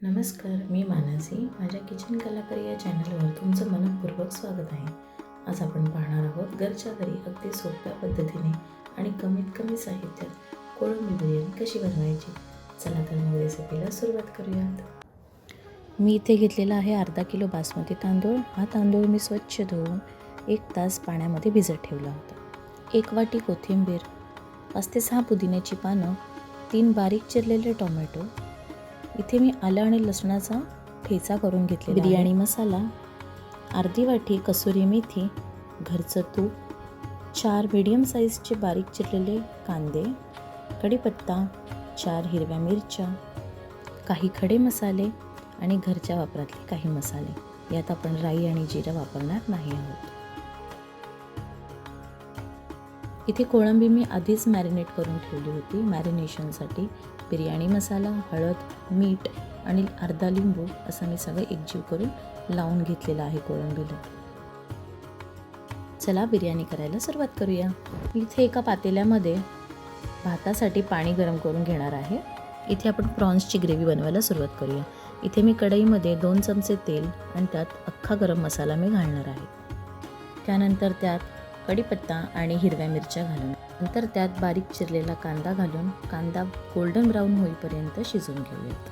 नमस्कार, मी मानसी. माझ्या किचन कलाकारी या चॅनलवर तुमचं मनःपूर्वक स्वागत आहे. आज आपण पाहणार आहोत घरच्या घरी अगदी सोप्या पद्धतीने आणि कमीत कमी साहित्यात कोळंबी बिर्याणी कशी बनवायची. चला तर मग रेसिपीला सुरुवात करूयात. मी इथे घेतलेला आहे अर्धा किलो बासमती तांदूळ. हा तांदूळ मी स्वच्छ धुवून 1 तास पाण्यामध्ये भिजत ठेवला होता. 1 वाटी कोथिंबीर, 5 ते 6 पुदिन्याची पानं, 3 बारीक चिरलेले टोमॅटो. इथे मी आलं आणि लसणाचा ठेचा करून घेतलेला. बिर्याणी मसाला, अर्धी वाटी कसुरी मेथी, घरचं तूप, 4 मीडियम साईजचे बारीक चिरलेले कांदे, कढीपत्ता, 4 हिरव्या मिरच्या, काही खडे मसाले आणि घरच्या वापरातले काही मसाले. यात आपण राई आणि जिरं वापरणार नाही आहोत. इथे कोळंबी मी आधीच मॅरिनेट करून ठेवली होती. मॅरिनेशनसाठी बिर्याणी मसाला, हळद, मीठ आणि अर्धा लिंबू असं मी सगळं एकजीव करून लावून घेतलेलं आहे कोळंबीला. चला बिर्याणी करायला सुरुवात करूया. इथे एका पातेल्यामध्ये भातासाठी पाणी गरम करून घेणार आहे. इथे आपण प्रॉन्सची ग्रेव्ही बनवायला सुरुवात करूया. इथे मी कढईमध्ये 2 चमचे तेल आणि त्यात अख्खा गरम मसाला मी घालणार आहे. त्यानंतर त्यात कढीपत्ता आणि हिरव्या मिरच्या घालून, नंतर त्यात बारीक चिरलेला कांदा घालून कांदा गोल्डन ब्राऊन होईपर्यंत शिजवून घेऊयात.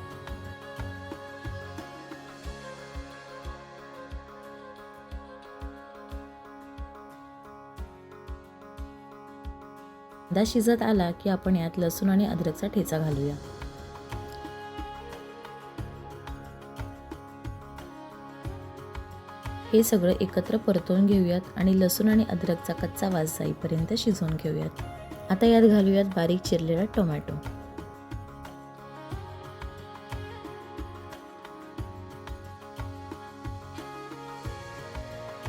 कांदा शिजत आला की आपण यात लसूण आणि अद्रकचा ठेचा घालूया. हे सगळं एकत्र परतवून घेऊयात आणि लसूण आणि अद्रकचा कच्चा वास जाईपर्यंत शिजवून घेऊयात. आता यात घालूयात बारीक चिरलेला टोमॅटो.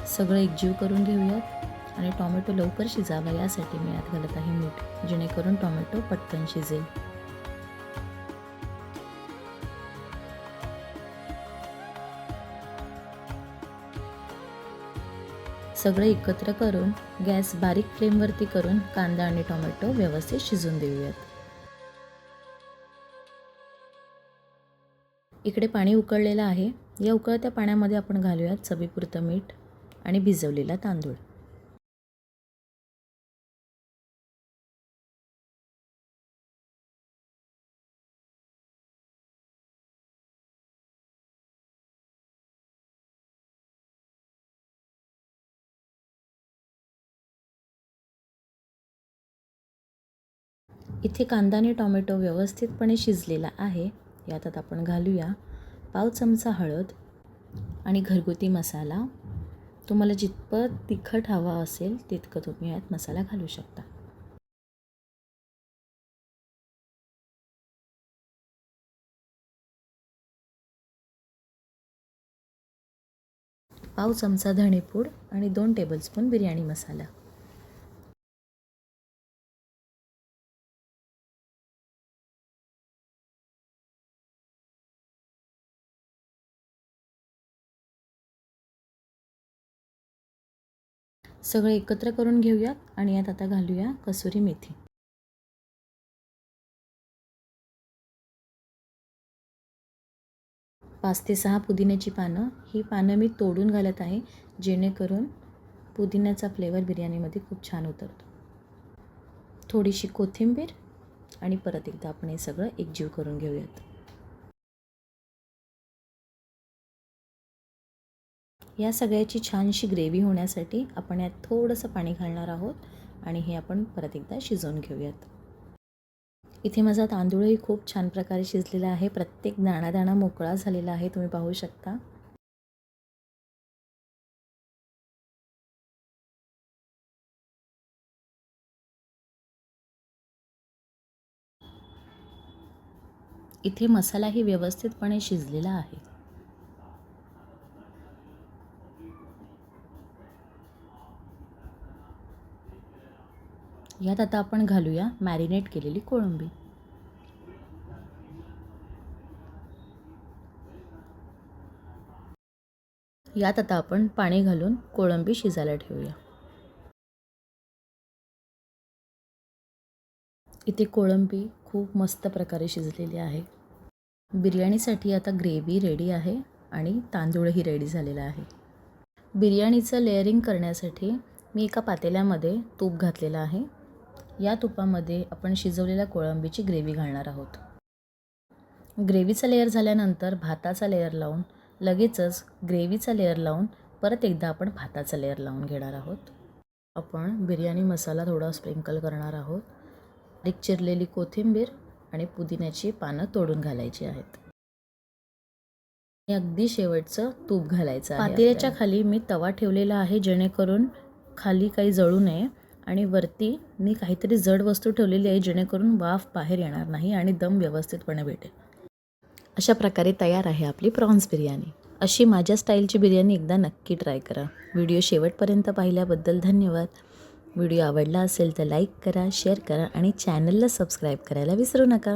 सगळं एकजीव करून घेऊयात आणि टोमॅटो लवकर शिजावा यासाठी मी यात घालत आहे मीठ, जेणेकरून टोमॅटो पटकन शिजेल. सगळं एकत्र करून गॅस बारीक फ्लेमवरती करून कांदा आणि टोमॅटो व्यवस्थित शिजून देऊयात. इकडे पाणी उकळलेलं आहे. या उकळत्या पाण्यामध्ये आपण घालूयात चवीपुरतं मीठ आणि भिजवलेला तांदूळ. इथे कांदा आणि टोमॅटो व्यवस्थितपणे शिजलेला आहे. यात आता आपण घालूया पाव चमचा हळद आणि घरगुती मसाला. तुम्हाला जितकं तिखट हवा असेल तितकं तुम्ही यात मसाला घालू शकता. पाव चमचा धणेपूड आणि 2 टेबलस्पून बिर्याणी मसाला. सगळं एकत्र करून घेऊयात आणि यात आता घालूया कसुरी मेथी. पाच ते 6 पुदिन्याची पानं. ही पानं मी तोडून घालत आहे, जेणेकरून पुदिन्याचा फ्लेवर बिर्याणीमध्ये खूप छान उतरतो. थोडीशी कोथिंबीर आणि परत एकदा आपण हे सगळं एकजीव करून घेऊयात. या सगळ्याची छानशी ग्रेव्ही होण्यासाठी आपण यात थोडंसं पाणी घालणार आहोत आणि हे आपण परत एकदा शिजवून घेऊयात. इथे माझा तांदूळही खूप छान प्रकारे शिजलेला आहे. प्रत्येक दाणा मोकळा झालेला आहे, तुम्ही पाहू शकता. इथे मसालाही व्यवस्थितपणे शिजलेला आहे. यात आता आपण घालूया मॅरिनेट केलेली कोळंबी. यात आता आपण पाणी घालून कोळंबी शिजायला ठेवूया. इथे कोळंबी खूप मस्त प्रकारे शिजलेली आहे. बिर्याणीसाठी आता ग्रेव्ही रेडी आहे आणि तांदूळही रेडी झालेला आहे. बिर्याणीचं लेअरिंग करण्यासाठी मी एका पातेल्यामध्ये तूप घातलेलं आहे. या तुपामध्ये आपण शिजवलेल्या कोळंबीची ग्रेव्ही घालणार आहोत. ग्रेव्हीचा लेअर झाल्यानंतर भाताचा लेअर लावून लगेचच ग्रेव्हीचा लेअर लावून परत एकदा आपण भाताचा लेअर लावून घेणार आहोत. आपण बिर्याणी मसाला थोडा स्प्रिंकल करणार आहोत. बारीक चिरलेली कोथिंबीर आणि पुदिन्याची पानं तोडून घालायची आहेत. अगदी शेवटचं तूप घालायचं आहे. पातेल्याच्या खाली मी तवा ठेवलेला आहे जेणेकरून खाली काही जळू नये आणि वरती मी काहीतरी जड वस्तू ठेवलेली आहे जेणेकरून वाफ बाहेर येणार नाही आणि दम व्यवस्थितपणे भेटेल. अशा प्रकारे तयार आहे आपली प्रॉन्स बिर्याणी. अशी माझ्या स्टाईलची बिर्याणी एकदा नक्की ट्राय करा. व्हिडिओ शेवटपर्यंत पाहिल्याबद्दल धन्यवाद. व्हिडिओ आवडला असेल तर लाईक करा, शेअर करा आणि चॅनलला सबस्क्राईब करायला विसरू नका.